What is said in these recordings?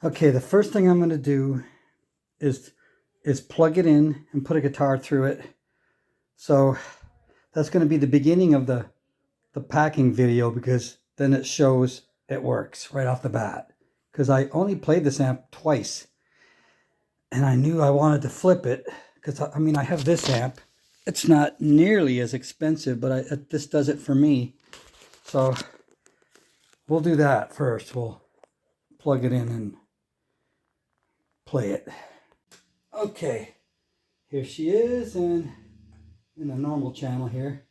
Okay, the first thing I'm going to do is plug it in and put a guitar through it. So that's going to be the beginning of the packing video, because then it shows it works right off the bat. Because I only played this amp twice, and I knew I wanted to flip it, because I mean I have this amp. It's not nearly as expensive, but this does it for me. So we'll do that first. We'll plug it in and play it. Okay, here she is, and in the normal channel here.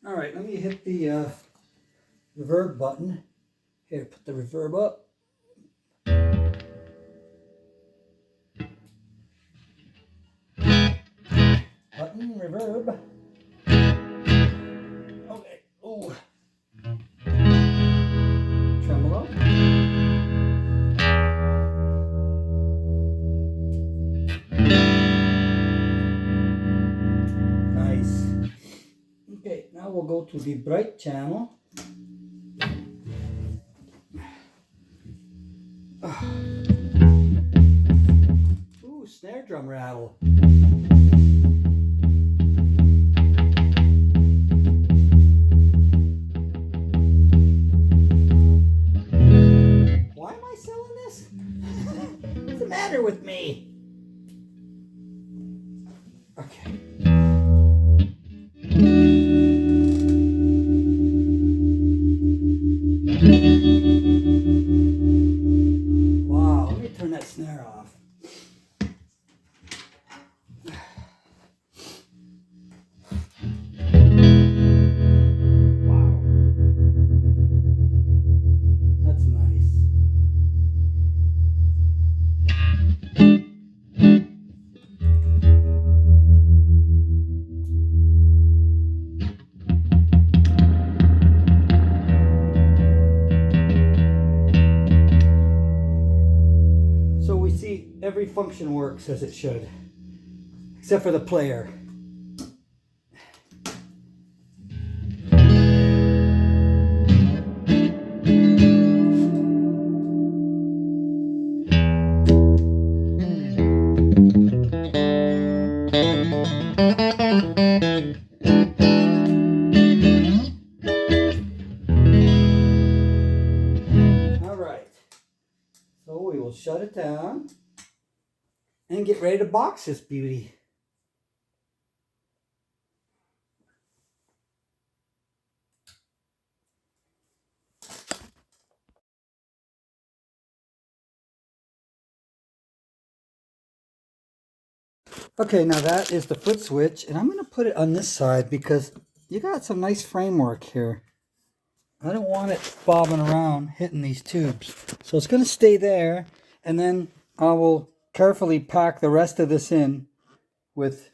All right, let me hit the reverb button. Here, put the reverb up. Button, reverb. Okay, ooh. Tremolo. Nice. Okay, now we'll go to the bright channel. Ooh, snare drum rattle. Why am I selling this? What's the matter with me? Okay. Wow, let me turn that snare off. Wow. That's nice. So we see every function works as it should, except for the player. All right. So we will shut it down and get ready to box this beauty. Okay, now that is the foot switch, and I'm going to put it on this side because you got some nice framework here. I don't want it bobbing around hitting these tubes. So it's going to stay there, and then I will carefully pack the rest of this in with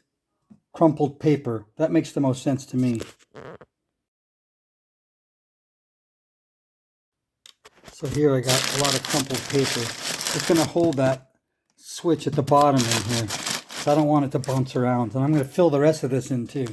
crumpled paper. That makes the most sense to me. So here I got a lot of crumpled paper. It's going to hold that switch at the bottom in here. So I don't want it to bounce around. And I'm going to fill the rest of this in too.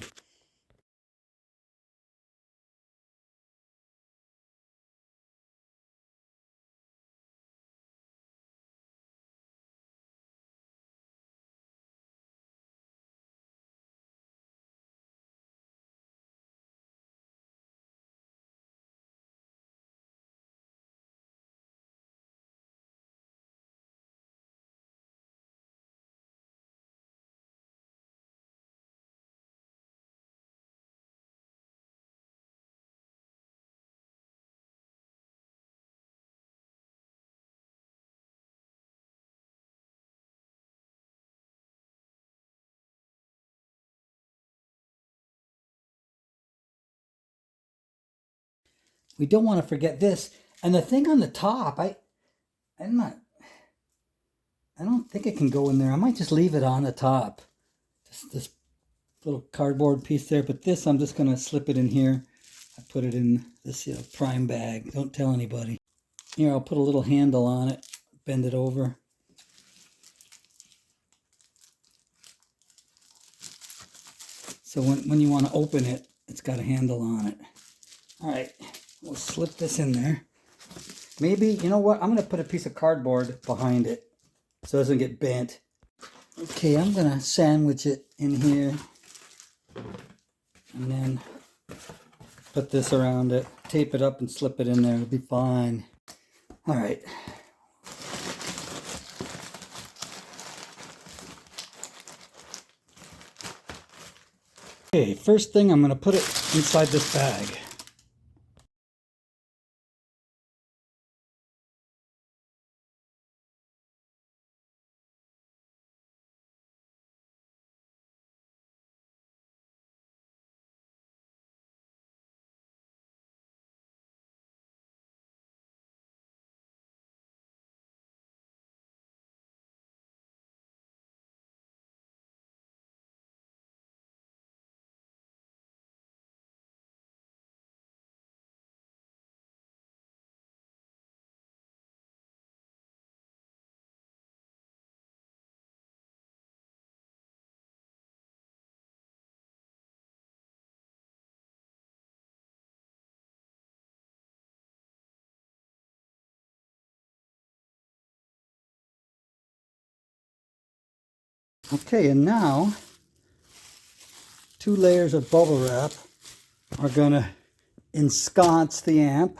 we don't want to forget this. And the thing on the top, I don't think it can go in there. I might just leave it on the top. Just this little cardboard piece there. But this, I'm just going to slip it in here. I put it in this prime bag. Don't tell anybody. Here, I'll put a little handle on it. Bend it over. So when you want to open it, it's got a handle on it. All right, we'll slip this in there. Maybe, you know what? I'm going to put a piece of cardboard behind it so it doesn't get bent. Okay, I'm going to sandwich it in here. And then put this around it. Tape it up and slip it in there. It'll be fine. All right. Okay, first thing, I'm going to put it inside this bag. Okay, and now 2 layers of bubble wrap are going to ensconce the amp.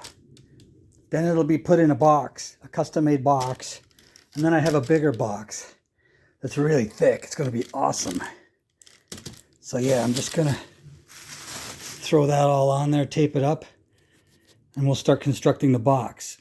Then it'll be put in a box, a custom-made box. And then I have a bigger box that's really thick. It's going to be awesome. So yeah, I'm just going to throw that all on there, tape it up, and we'll start constructing the box.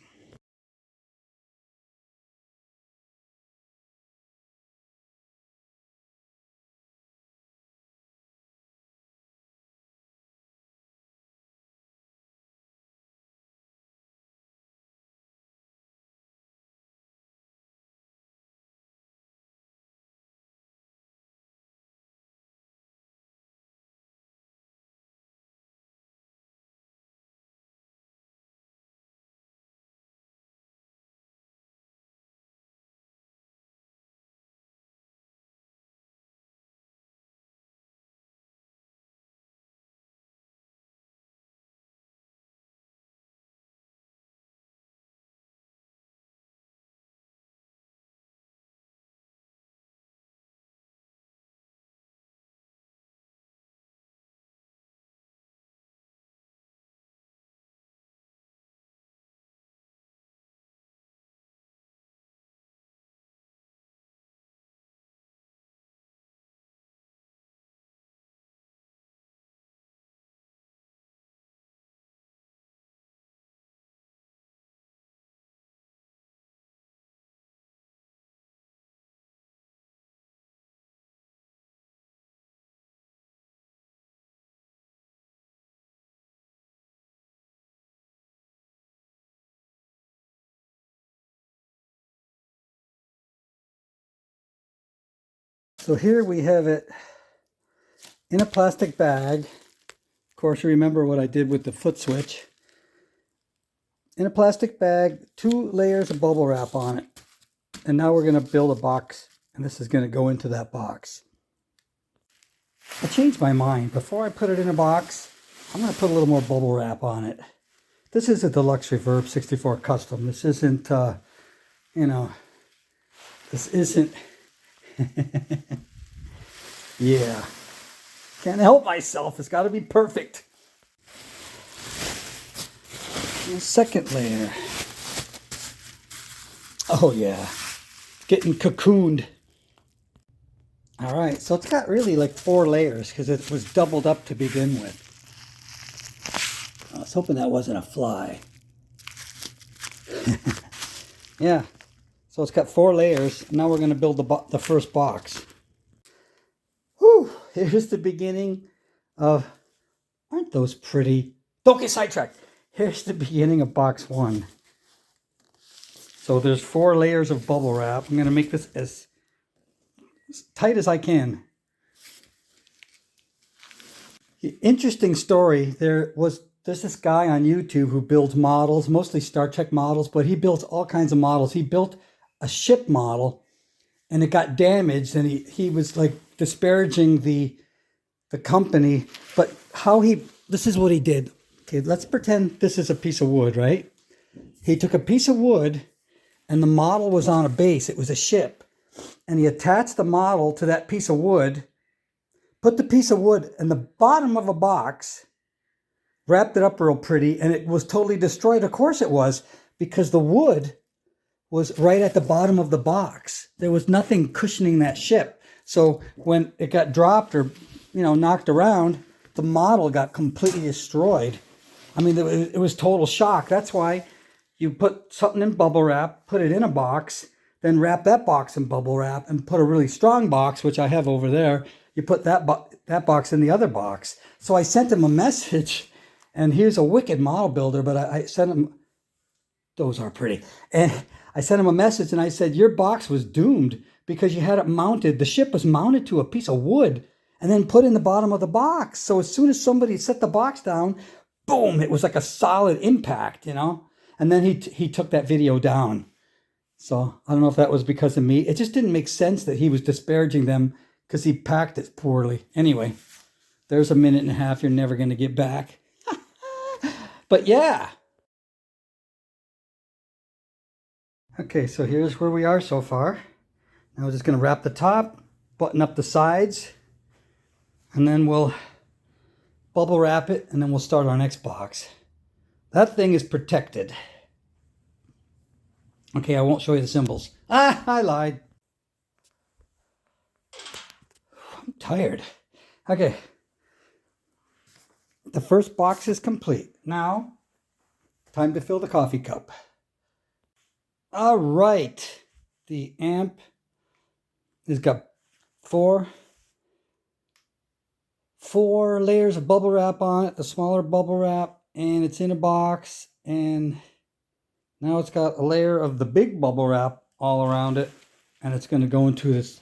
So here we have it in a plastic bag. Of course, you remember what I did with the foot switch. In a plastic bag, 2 layers of bubble wrap on it. And now we're going to build a box, and this is going to go into that box. I changed my mind. Before I put it in a box, I'm going to put a little more bubble wrap on it. This is a Deluxe Reverb 64 Custom. This isn't, this isn't... Yeah, can't help myself. It's got to be perfect. And second layer. Oh yeah, getting cocooned. All right, so it's got really like 4 layers because it was doubled up to begin with. I was hoping that wasn't a fly. Yeah, so it's got 4 layers. Now we're going to build the first box. Whew, here's the beginning of, aren't those pretty? Don't get sidetracked. here's the beginning of box 1. So there's 4 layers of bubble wrap. I'm going to make this as tight as I can. Interesting story. There's this guy on YouTube who builds models, mostly Star Trek models, but he builds all kinds of models. He built a ship model and it got damaged, and he was like disparaging the company. But this is what he did. Okay, let's pretend this is a piece of wood, right? He took a piece of wood and the model was on a base. It was a ship. And he attached the model to that piece of wood, put the piece of wood in the bottom of a box, wrapped it up real pretty, and it was totally destroyed. Of course it was, because the wood was right at the bottom of the box. There was nothing cushioning that ship. So when it got dropped or, knocked around, the model got completely destroyed. I mean, it was total shock. That's why you put something in bubble wrap, put it in a box, then wrap that box in bubble wrap and put a really strong box, which I have over there. You put that box in the other box. So I sent him a message, and here's a wicked model builder, but I sent him, those are pretty. And I sent him a message and I said, your box was doomed because you had it mounted. The ship was mounted to a piece of wood and then put in the bottom of the box. So as soon as somebody set the box down, boom, it was like a solid impact, And then he took that video down. So I don't know if that was because of me. It just didn't make sense that he was disparaging them because he packed it poorly. Anyway, there's a minute and a half you're never going to get back. But yeah. Okay, so here's where we are so far. Now we're just going to wrap the top, button up the sides, and then we'll bubble wrap it, and then we'll start our next box. That thing is protected. Okay, I won't show you the symbols. I lied. I'm tired. Okay. The first box is complete. Now, time to fill the coffee cup. All right. The amp has got four layers of bubble wrap on it, the smaller bubble wrap, and it's in a box, and now it's got a layer of the big bubble wrap all around it, and it's going to go into this.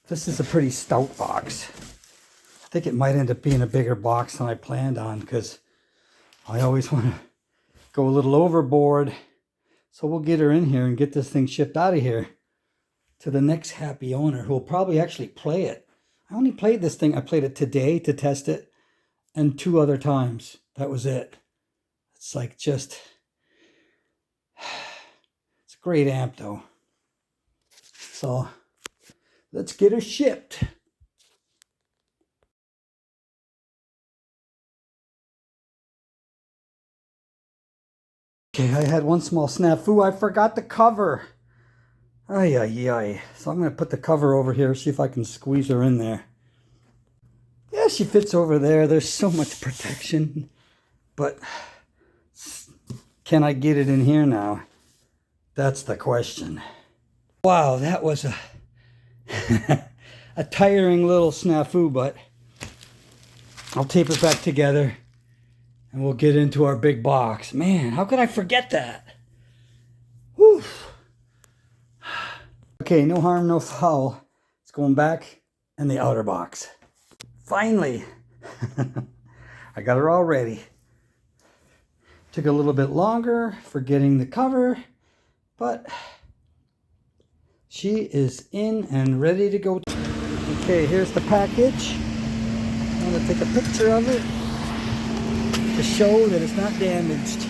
This is a pretty stout box. I think it might end up being a bigger box than I planned on because I always want to go a little overboard. So we'll get her in here and get this thing shipped out of here to the next happy owner who will probably actually play it. I only played this thing. I played it today to test it and 2 other times. That was it. It's like just... It's a great amp though. So let's get her shipped. Okay, I had one small snafu. I forgot the cover. Ay, ay, ay. So I'm going to put the cover over here, see if I can squeeze her in there. Yeah, she fits over there. There's so much protection. But can I get it in here now? That's the question. Wow, that was a a tiring little snafu, but I'll tape it back together and we'll get into our big box. Man, how could I forget that? Whew. Okay, no harm, no foul. It's going back in the outer box. Finally, I got her all ready. Took a little bit longer for getting the cover, but she is in and ready to go. Okay, here's the package. I'm going to take a picture of it to show that it's not damaged.